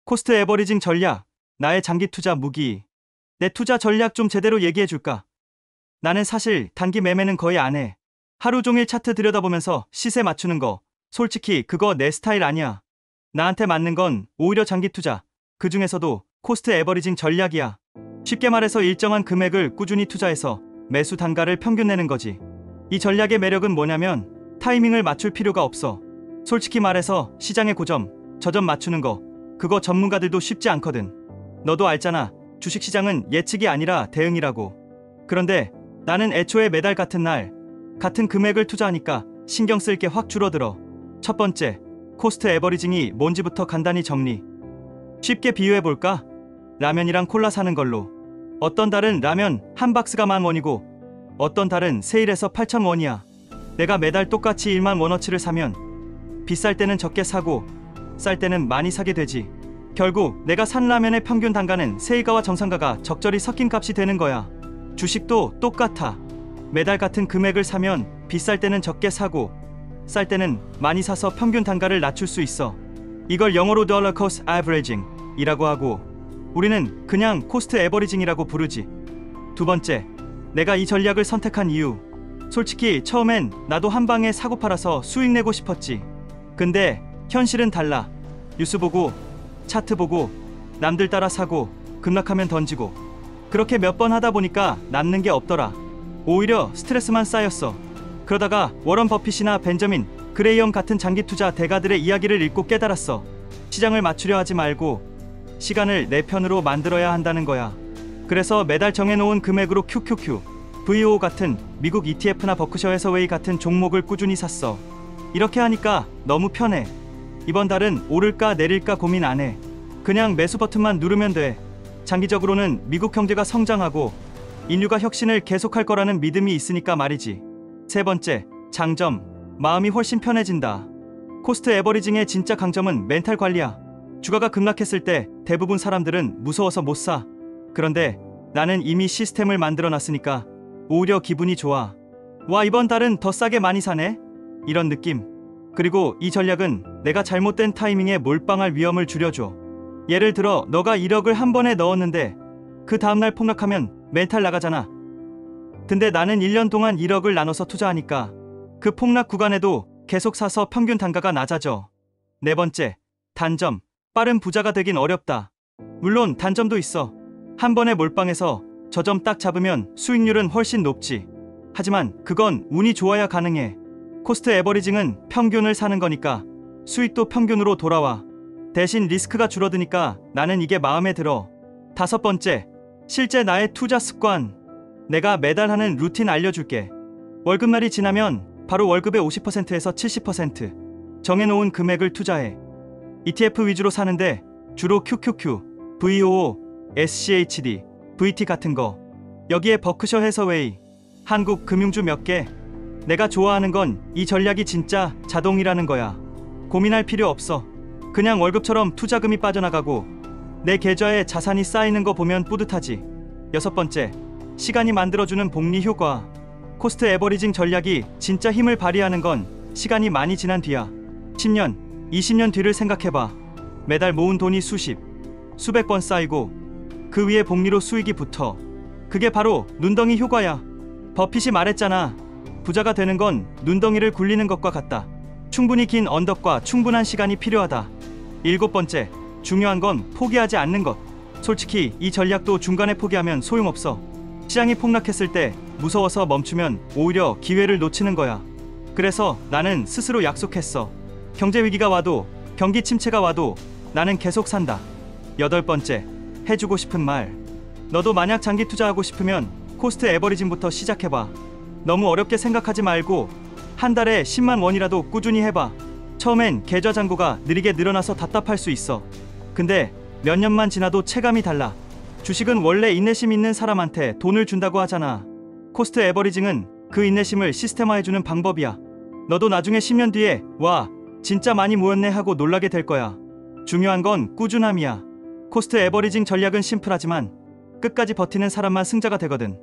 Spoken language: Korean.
코스트 에버리징 전략, 나의 장기 투자 무기. 내 투자 전략 좀 제대로 얘기해 줄까? 나는 사실 단기 매매는 거의 안 해. 하루 종일 차트 들여다보면서 시세 맞추는 거, 솔직히 그거 내 스타일 아니야. 나한테 맞는 건 오히려 장기 투자, 그 중에서도 코스트 에버리징 전략이야. 쉽게 말해서 일정한 금액을 꾸준히 투자해서 매수 단가를 평균 내는 거지. 이 전략의 매력은 뭐냐면 타이밍을 맞출 필요가 없어. 솔직히 말해서 시장의 고점, 저점 맞추는 거, 그거 전문가들도 쉽지 않거든. 너도 알잖아. 주식시장은 예측이 아니라 대응이라고. 그런데 나는 애초에 매달 같은 날, 같은 금액을 투자하니까 신경 쓸 게 확 줄어들어. 첫 번째, 코스트 에버리징이 뭔지부터 간단히 정리. 쉽게 비유해볼까? 라면이랑 콜라 사는 걸로. 어떤 달은 라면 한 박스가 10,000원이고 어떤 달은 세일해서 8,000원이야. 내가 매달 똑같이 10,000원어치를 사면 비쌀 때는 적게 사고 쌀 때는 많이 사게 되지. 결국 내가 산 라면의 평균 단가는 세일가와 정상가가 적절히 섞인 값이 되는 거야. 주식도 똑같아. 매달 같은 금액을 사면 비쌀 때는 적게 사고 쌀 때는 많이 사서 평균 단가를 낮출 수 있어. 이걸 영어로 dollar cost averaging 이라고 하고 우리는 그냥 코스트 에버리징이라고 부르지. 두 번째, 내가 이 전략을 선택한 이유. 솔직히 처음엔 나도 한 방에 사고 팔아서 수익 내고 싶었지. 근데 현실은 달라. 뉴스 보고 차트 보고 남들 따라 사고 급락하면 던지고 그렇게 몇 번 하다 보니까 남는 게 없더라. 오히려 스트레스만 쌓였어. 그러다가 워런 버핏이나 벤저민 그레이엄 같은 장기 투자 대가들의 이야기를 읽고 깨달았어. 시장을 맞추려 하지 말고 시간을 내 편으로 만들어야 한다는 거야. 그래서 매달 정해놓은 금액으로 QQQ, VO 같은 미국 ETF나 버크셔 해서웨이 같은 종목을 꾸준히 샀어. 이렇게 하니까 너무 편해. 이번 달은 오를까 내릴까 고민 안 해. 그냥 매수 버튼만 누르면 돼. 장기적으로는 미국 경제가 성장하고 인류가 혁신을 계속할 거라는 믿음이 있으니까 말이지. 세 번째, 장점. 마음이 훨씬 편해진다. 코스트 에버리징의 진짜 강점은 멘탈 관리야. 주가가 급락했을 때 대부분 사람들은 무서워서 못 사. 그런데 나는 이미 시스템을 만들어 놨으니까 오히려 기분이 좋아. 와, 이번 달은 더 싸게 많이 사네? 이런 느낌. 그리고 이 전략은 내가 잘못된 타이밍에 몰빵할 위험을 줄여줘. 예를 들어 너가 1억을 한 번에 넣었는데 그 다음날 폭락하면 멘탈 나가잖아. 근데 나는 1년 동안 1억을 나눠서 투자하니까 그 폭락 구간에도 계속 사서 평균 단가가 낮아져. 네 번째, 단점. 빠른 부자가 되긴 어렵다. 물론 단점도 있어. 한 번에 몰빵해서 저점 딱 잡으면 수익률은 훨씬 높지. 하지만 그건 운이 좋아야 가능해. 코스트 에버리징은 평균을 사는 거니까 수익도 평균으로 돌아와. 대신 리스크가 줄어드니까 나는 이게 마음에 들어. 다섯 번째, 실제 나의 투자 습관. 내가 매달 하는 루틴 알려줄게. 월급날이 지나면 바로 월급의 50%에서 70% 정해놓은 금액을 투자해. ETF 위주로 사는데 주로 QQQ, VOO, SCHD, VT 같은 거. 여기에 버크셔 해서웨이, 한국 금융주 몇 개. 내가 좋아하는 건 이 전략이 진짜 자동이라는 거야. 고민할 필요 없어. 그냥 월급처럼 투자금이 빠져나가고 내 계좌에 자산이 쌓이는 거 보면 뿌듯하지. 여섯 번째, 시간이 만들어주는 복리 효과. 코스트 에버리징 전략이 진짜 힘을 발휘하는 건 시간이 많이 지난 뒤야. 10년, 20년 뒤를 생각해봐. 매달 모은 돈이 수백 번 쌓이고 그 위에 복리로 수익이 붙어. 그게 바로 눈덩이 효과야. 버핏이 말했잖아. 부자가 되는 건 눈덩이를 굴리는 것과 같다. 충분히 긴 언덕과 충분한 시간이 필요하다. 일곱 번째, 중요한 건 포기하지 않는 것. 솔직히 이 전략도 중간에 포기하면 소용없어. 시장이 폭락했을 때 무서워서 멈추면 오히려 기회를 놓치는 거야. 그래서 나는 스스로 약속했어. 경제 위기가 와도 경기 침체가 와도 나는 계속 산다. 여덟 번째, 해주고 싶은 말. 너도 만약 장기 투자하고 싶으면 코스트 에버리징부터 시작해봐. 너무 어렵게 생각하지 말고 한 달에 10만 원이라도 꾸준히 해봐. 처음엔 계좌 잔고가 느리게 늘어나서 답답할 수 있어. 근데 몇 년만 지나도 체감이 달라. 주식은 원래 인내심 있는 사람한테 돈을 준다고 하잖아. 코스트 에버리징은 그 인내심을 시스템화해주는 방법이야. 너도 나중에 10년 뒤에 와, 진짜 많이 모였네 하고 놀라게 될 거야. 중요한 건 꾸준함이야. 코스트 에버리징 전략은 심플하지만 끝까지 버티는 사람만 승자가 되거든.